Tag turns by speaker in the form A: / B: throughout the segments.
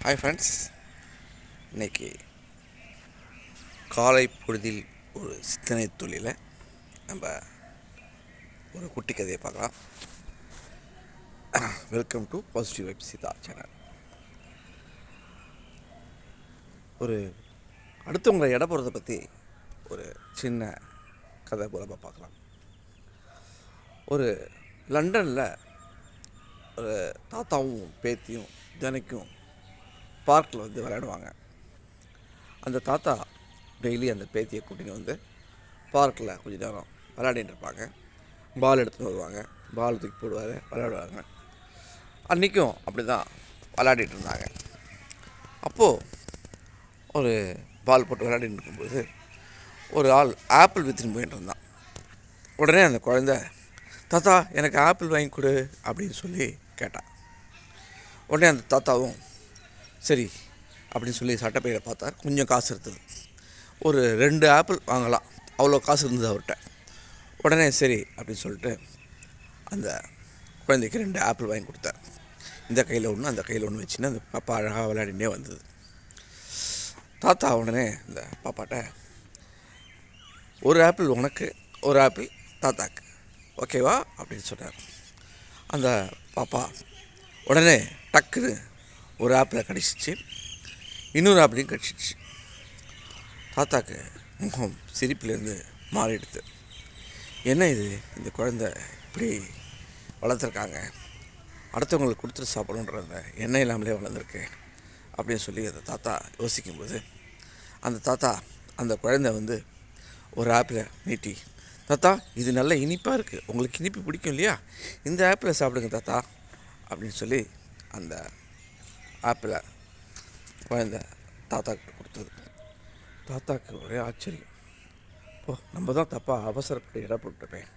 A: Hi friends, இன்றைக்கி காலை பொழுதில் ஒரு சிந்தனை தொழில நம்ம ஒரு குட்டி கதையை பார்க்கலாம். Welcome to positive vibe Seetha channel. ஒரு அடுத்தவங்களை எடை போடுறதை பற்றி ஒரு சின்ன கதை மூலமாக பார்க்கலாம். ஒரு லண்டனில் ஒரு தாத்தாவும் பேத்தியும் தினைக்கும் பார்க்கில் வந்து விளையாடுவாங்க. அந்த தாத்தா டெய்லி அந்த பேத்தியை கூட்டின்னு வந்து பார்க்கில் கொஞ்சம் நேரம் விளையாடிட்டு இருப்பாங்க. பால் எடுத்துகிட்டு வருவாங்க, பால் தூக்கி போடுவார், விளையாடுவாங்க. அன்றைக்கும் அப்படி தான் விளையாடிட்டு இருந்தாங்க. அப்போது ஒரு பால் போட்டு விளையாடிட்டு இருக்கும்போது ஒரு ஆள் ஆப்பிள் விற்றுன்னு போயிட்டு இருந்தான். உடனே அந்த குழந்தை, தாத்தா எனக்கு ஆப்பிள் வாங்கி கொடு அப்படின்னு சொல்லி கேட்டான். உடனே அந்த தாத்தாவும் சரி அப்படின்னு சொல்லி சட்டப்பையை பார்த்தார். கொஞ்சம் காசு இருந்தது, ஒரு 2 ஆப்பிள் வாங்கலாம், அவ்வளோ காசு இருந்தது அவர்கிட்ட. உடனே சரி அப்படின்னு சொல்லிட்டு அந்த குழந்தைக்கு 2 ஆப்பிள் வாங்கி கொடுத்தார். இந்த கையில் ஒன்று அந்த கையில் ஒன்று வச்சுன்னு அந்த பாப்பா அழகாக விளையாடினே வந்தது. தாத்தா உடனே இந்த பாப்பாட்ட, ஒரு ஆப்பிள் உனக்கு, ஒரு ஆப்பிள் தாத்தாக்கு, ஓகேவா அப்படின்னு சொன்னார். அந்த பாப்பா உடனே டக்குன்னு ஒரு ஆப்பிளை கடிச்சிச்சு, இன்னொரு ஆப்பிளையும் கடிச்சிச்சு. தாத்தாக்கு முகம் சிரிப்பிலேருந்து மாறிடுது. என்ன இது, இந்த குழந்தை இப்படி வளர்த்துருக்காங்க, அடுத்தவங்களுக்கு கொடுத்துட்டு சாப்பிடணுன்ற அந்த எண்ணெய் இல்லாமலே வளர்ந்துருக்கு அப்படின்னு சொல்லி அந்த தாத்தா யோசிக்கும்போது, அந்த தாத்தா அந்த குழந்தை வந்து ஒரு ஆப்பிளை நீட்டி, தாத்தா இது நல்ல இனிப்பாக இருக்குது, உங்களுக்கு இனிப்பு பிடிக்கும் இல்லையா, இந்த ஆப்பிளை சாப்பிடுங்க தாத்தா அப்படின்னு சொல்லி அந்த ஆப்பிளை குழந்தை தாத்தாக்கிட்ட கொடுத்தது. தாத்தாக்கு ஒரே ஆச்சரியம். நம்ம தான் தப்பாக அவசரப்பட்டு இடம் போட்டுப்பேன்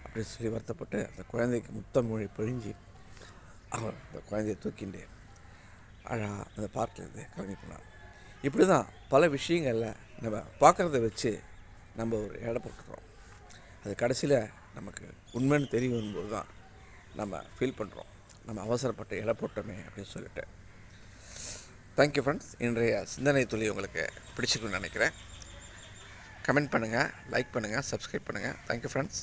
A: அப்படின்னு சொல்லி வருத்தப்பட்டு அந்த குழந்தைக்கு முத்தம் மொழி பொழிஞ்சு அவர் அந்த குழந்தையை தூக்கிண்டு அழகாக அந்த பார்க்கிலேருந்து கிளம்பி போனார். இப்படி தான் பல விஷயங்களில் நம்ம பார்க்குறத வச்சு நம்ம ஒரு இடம் போட்டுக்கிறோம். அது கடைசியில் நமக்கு உண்மைன்னு தெரிய வரும்போது தான் நம்ம ஃபீல் பண்ணுறோம், நம்ம அவசரப்பட்டு இடம் போட்டோமே அப்படின்னு சொல்லிட்டு. Thank you friends. இன்றைய சிந்தனை துளி உங்களுக்கு பிடிச்சிருக்குன்னு நினைக்கிறேன். கமெண்ட் பண்ணுங்கள், லைக் பண்ணுங்கள், சப்ஸ்கிரைப் பண்ணுங்கள். Thank you friends.